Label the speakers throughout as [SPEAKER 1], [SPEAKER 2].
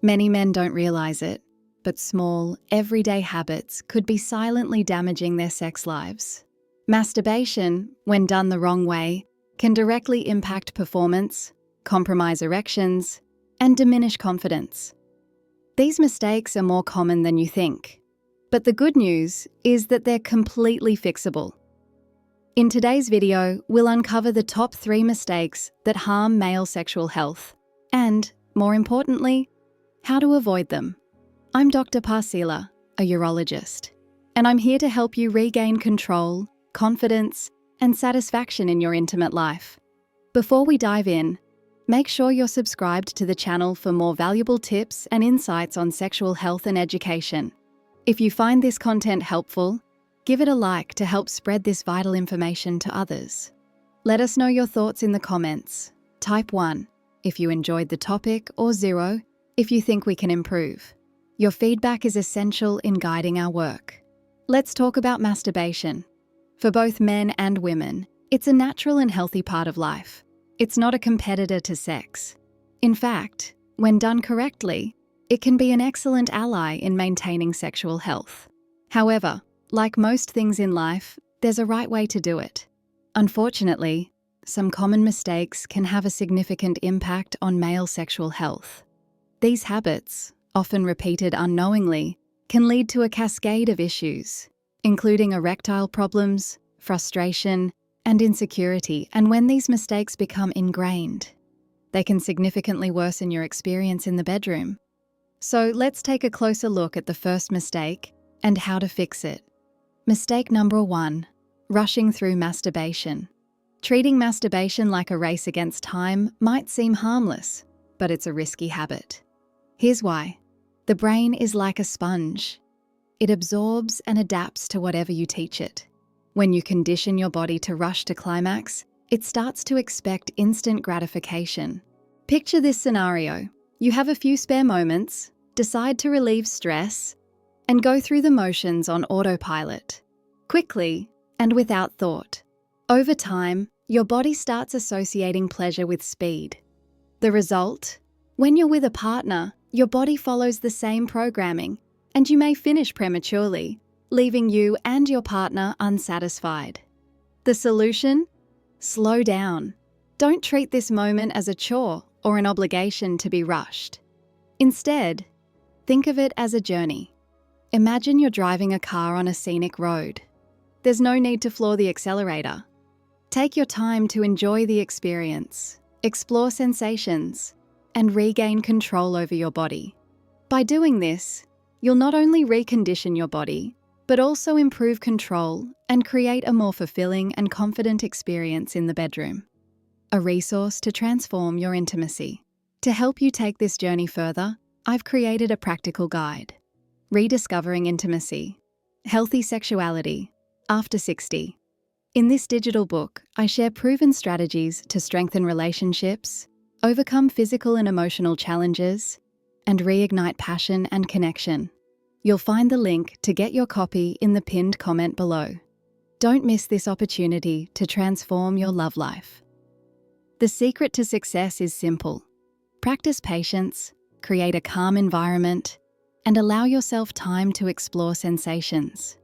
[SPEAKER 1] Many men don't realize it, but small, everyday habits could be silently damaging their sex lives. Masturbation, when done the wrong way, can directly impact performance, compromise erections, and diminish confidence. These mistakes are more common than you think, but the good news is that they're completely fixable. In today's video, we'll uncover the top 3 mistakes that harm male sexual health and, more importantly, how to avoid them. I'm Dr. Parsila, a urologist, and I'm here to help you regain control, confidence, and satisfaction in your intimate life. Before we dive in, make sure you're subscribed to the channel for more valuable tips and insights on sexual health and education. If you find this content helpful, give it a like to help spread this vital information to others. Let us know your thoughts in the comments. Type 1 if you enjoyed the topic, or 0 if you think we can improve. Your feedback is essential in guiding our work. Let's talk about masturbation. For both men and women, it's a natural and healthy part of life. It's not a competitor to sex. In fact, when done correctly, it can be an excellent ally in maintaining sexual health. However, like most things in life, there's a right way to do it. Unfortunately, some common mistakes can have a significant impact on male sexual health. These habits, often repeated unknowingly, can lead to a cascade of issues, including erectile problems, frustration, and insecurity, and when these mistakes become ingrained, they can significantly worsen your experience in the bedroom. So let's take a closer look at the first mistake and how to fix it. Mistake number 1, rushing through masturbation. Treating masturbation like a race against time might seem harmless, but it's a risky habit. Here's why. The brain is like a sponge. It absorbs and adapts to whatever you teach it. When you condition your body to rush to climax, it starts to expect instant gratification. Picture this scenario. You have a few spare moments, decide to relieve stress, and go through the motions on autopilot, quickly and without thought. Over time, your body starts associating pleasure with speed. The result? When you're with a partner, your body follows the same programming, and you may finish prematurely, leaving you and your partner unsatisfied. The solution? Slow down. Don't treat this moment as a chore or an obligation to be rushed. Instead, think of it as a journey. Imagine you're driving a car on a scenic road. There's no need to floor the accelerator. Take your time to enjoy the experience, explore sensations, and regain control over your body. By doing this, you'll not only recondition your body, but also improve control and create a more fulfilling and confident experience in the bedroom. A resource to transform your intimacy. To help you take this journey further, I've created a practical guide. Rediscovering Intimacy, Healthy Sexuality, After 60. In this digital book, I share proven strategies to strengthen relationships, overcome physical and emotional challenges, and reignite passion and connection. You'll find the link to get your copy in the pinned comment below. Don't miss this opportunity to transform your love life. The secret to success is simple. Practice patience, create a calm environment, and allow yourself time to explore sensations.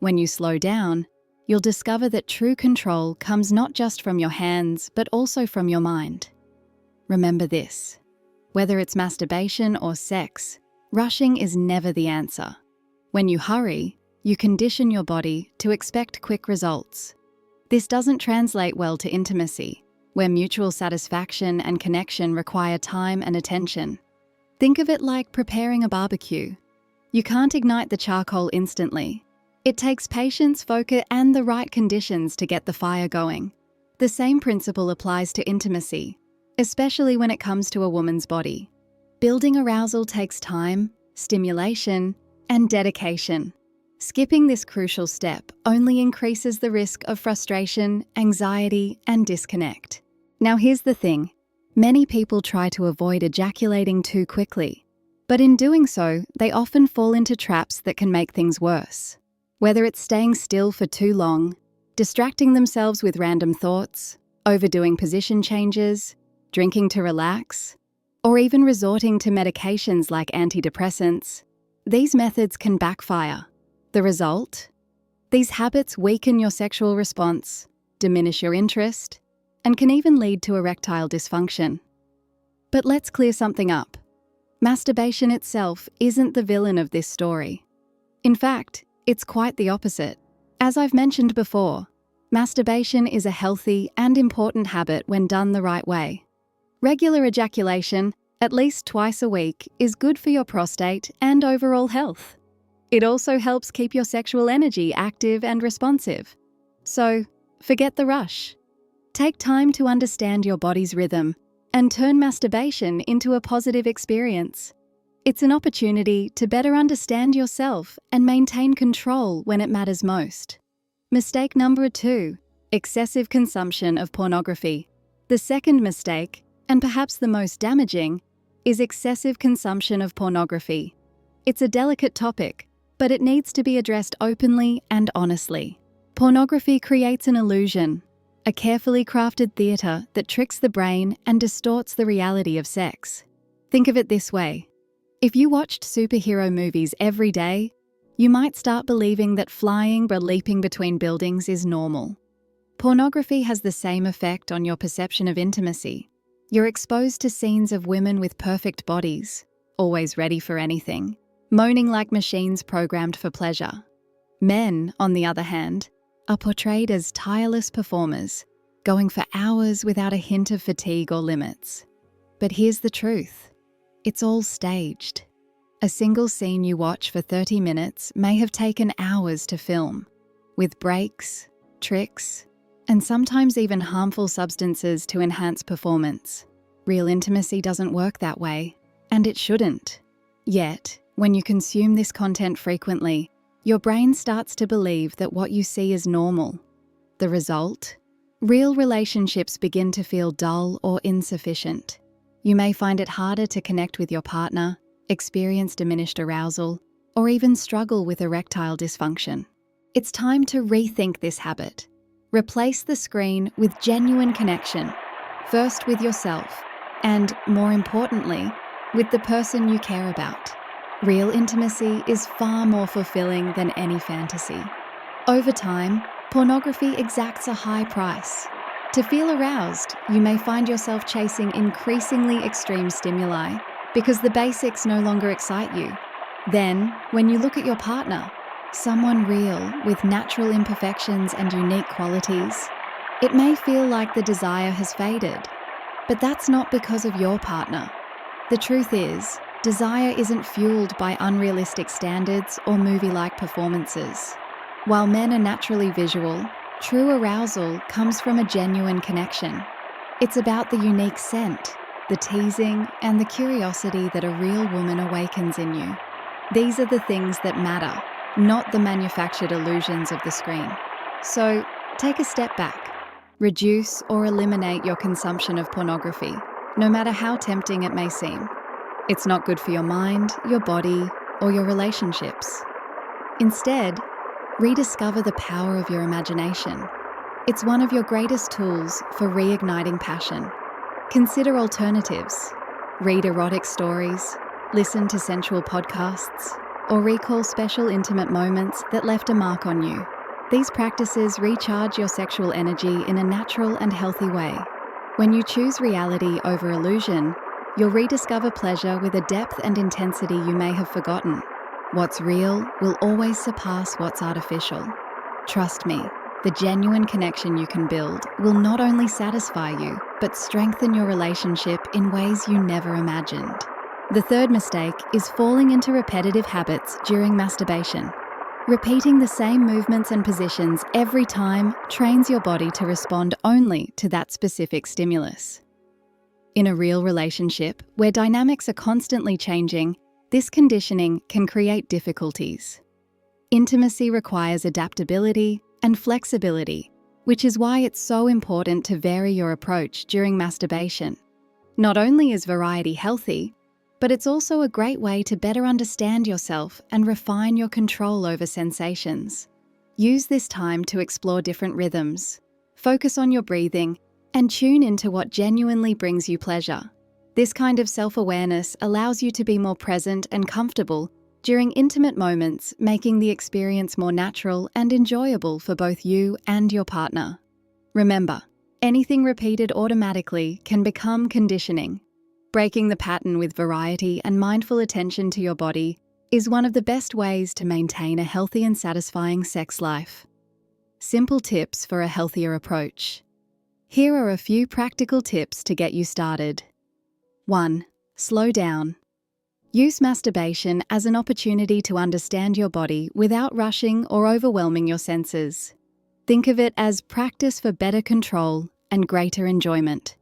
[SPEAKER 1] When you slow down, you'll discover that true control comes not just from your hands, but also from your mind. Remember this: whether it's masturbation or sex, rushing is never the answer. When you hurry, you condition your body to expect quick results. This doesn't translate well to intimacy, where mutual satisfaction and connection require time and attention. Think of it like preparing a barbecue. You can't ignite the charcoal instantly. It takes patience, focus, and the right conditions to get the fire going. The same principle applies to intimacy, especially when it comes to a woman's body. Building arousal takes time, stimulation, and dedication. Skipping this crucial step only increases the risk of frustration, anxiety, and disconnect. Now here's the thing. Many people try to avoid ejaculating too quickly, but in doing so, they often fall into traps that can make things worse. Whether it's staying still for too long, distracting themselves with random thoughts, overdoing position changes, drinking to relax, or even resorting to medications like antidepressants, these methods can backfire. The result? These habits weaken your sexual response, diminish your interest, and can even lead to erectile dysfunction. But let's clear something up. Masturbation itself isn't the villain of this story. In fact, it's quite the opposite. As I've mentioned before, masturbation is a healthy and important habit when done the right way. Regular ejaculation, at least twice a week, is good for your prostate and overall health. It also helps keep your sexual energy active and responsive. So, forget the rush. Take time to understand your body's rhythm and turn masturbation into a positive experience. It's an opportunity to better understand yourself and maintain control when it matters most. Mistake number 2, excessive consumption of pornography. The second mistake, and perhaps the most damaging, is excessive consumption of pornography. It's a delicate topic, but it needs to be addressed openly and honestly. Pornography creates an illusion, a carefully crafted theatre that tricks the brain and distorts the reality of sex. Think of it this way. If you watched superhero movies every day, you might start believing that flying or leaping between buildings is normal. Pornography has the same effect on your perception of intimacy. You're exposed to scenes of women with perfect bodies, always ready for anything, moaning like machines programmed for pleasure. Men, on the other hand, are portrayed as tireless performers, going for hours without a hint of fatigue or limits. But here's the truth. It's all staged. A single scene you watch for 30 minutes may have taken hours to film, with breaks, tricks, and sometimes even harmful substances to enhance performance. Real intimacy doesn't work that way, and it shouldn't. Yet, when you consume this content frequently, your brain starts to believe that what you see is normal. The result? Real relationships begin to feel dull or insufficient. You may find it harder to connect with your partner, experience diminished arousal, or even struggle with erectile dysfunction. It's time to rethink this habit. Replace the screen with genuine connection, first with yourself, and, more importantly, with the person you care about. Real intimacy is far more fulfilling than any fantasy. Over time, pornography exacts a high price. To feel aroused, you may find yourself chasing increasingly extreme stimuli because the basics no longer excite you. Then, when you look at your partner, someone real with natural imperfections and unique qualities, it may feel like the desire has faded. But that's not because of your partner. The truth is, desire isn't fueled by unrealistic standards or movie-like performances. While men are naturally visual, true arousal comes from a genuine connection. It's about the unique scent, the teasing, and the curiosity that a real woman awakens in you. These are the things that matter, not the manufactured illusions of the screen. So, take a step back. Reduce or eliminate your consumption of pornography, no matter how tempting it may seem. It's not good for your mind, your body, or your relationships. Instead, rediscover the power of your imagination. It's one of your greatest tools for reigniting passion. Consider alternatives. Read erotic stories, listen to sensual podcasts, or recall special intimate moments that left a mark on you. These practices recharge your sexual energy in a natural and healthy way. When you choose reality over illusion, you'll rediscover pleasure with a depth and intensity you may have forgotten. What's real will always surpass what's artificial. Trust me, the genuine connection you can build will not only satisfy you, but strengthen your relationship in ways you never imagined. The third mistake is falling into repetitive habits during masturbation. Repeating the same movements and positions every time trains your body to respond only to that specific stimulus. In a real relationship, where dynamics are constantly changing, this conditioning can create difficulties. Intimacy requires adaptability and flexibility, which is why it's so important to vary your approach during masturbation. Not only is variety healthy, but it's also a great way to better understand yourself and refine your control over sensations. Use this time to explore different rhythms, focus on your breathing, and tune into what genuinely brings you pleasure. This kind of self-awareness allows you to be more present and comfortable during intimate moments, making the experience more natural and enjoyable for both you and your partner. Remember, anything repeated automatically can become conditioning. Breaking the pattern with variety and mindful attention to your body is one of the best ways to maintain a healthy and satisfying sex life. Simple tips for a healthier approach. Here are a few practical tips to get you started. 1. Slow down. Use masturbation as an opportunity to understand your body without rushing or overwhelming your senses. Think of it as practice for better control and greater enjoyment.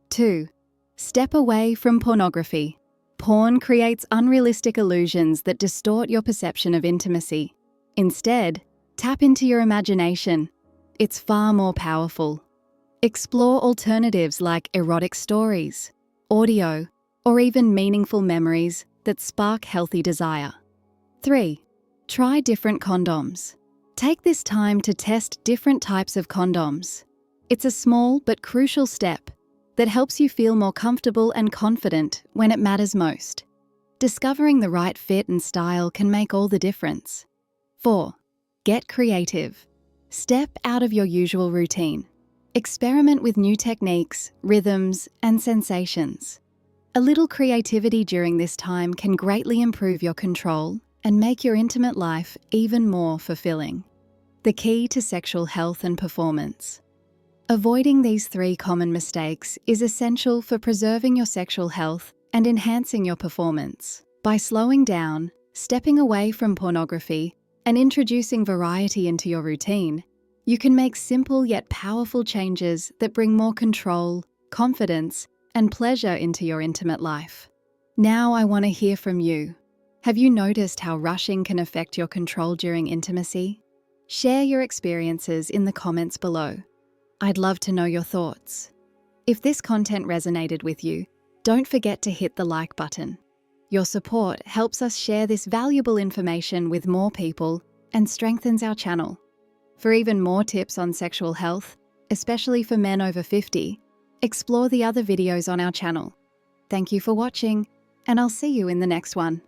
[SPEAKER 1] 2. Step away from pornography. Porn creates unrealistic illusions that distort your perception of intimacy. Instead, tap into your imagination. It's far more powerful. Explore alternatives like erotic stories, audio, or even meaningful memories that spark healthy desire. 3. Try different condoms. Take this time to test different types of condoms. It's a small but crucial step that helps you feel more comfortable and confident when it matters most. Discovering the right fit and style can make all the difference. 4. Get creative. Step out of your usual routine. Experiment with new techniques, rhythms, and sensations. A little creativity during this time can greatly improve your control and make your intimate life even more fulfilling. The key to sexual health and performance. Avoiding these 3 common mistakes is essential for preserving your sexual health and enhancing your performance. By slowing down, stepping away from pornography, and introducing variety into your routine, you can make simple yet powerful changes that bring more control, confidence, and pleasure into your intimate life. Now I want to hear from you. Have you noticed how rushing can affect your control during intimacy? Share your experiences in the comments below. I'd love to know your thoughts. If this content resonated with you, don't forget to hit the like button. Your support helps us share this valuable information with more people and strengthens our channel. For even more tips on sexual health, especially for men over 50, explore the other videos on our channel. Thank you for watching, and I'll see you in the next one.